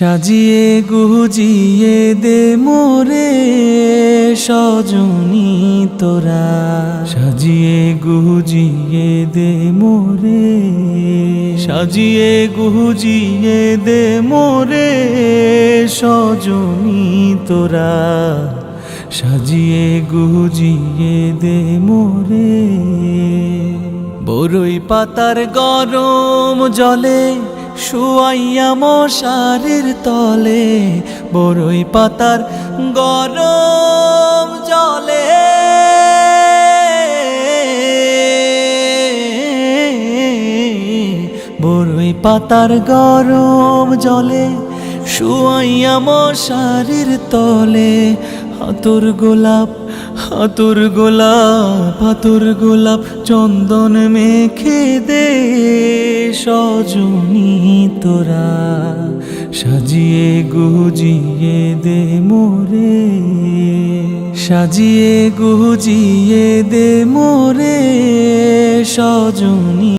সাজিয়ে গুজিয়ে দে মোরে সজনী তোরা, সাজিয়ে গুজিয়ে দে মোরে, সাজিয়ে গুজিয়ে দে মোরে সজনী তোরা, সাজিয়ে গুজিয়ে দে মোরে। বরই পাতার গরম জলে শুয়াইয়া মশারির তলে, বরই পাতার গরম জলে, বরই পাতার গরম জলে শুয়াইয়া মশারির তলে। হাতুর গোলাপ হাতুর গোলাপ হাতুর গোলাপ চন্দন মেখে দে সজনী তোরা, সাজিয়ে গুজিয়ে দে মোরে, সাজিয়ে গুজিয়ে দে মোরে সজনী।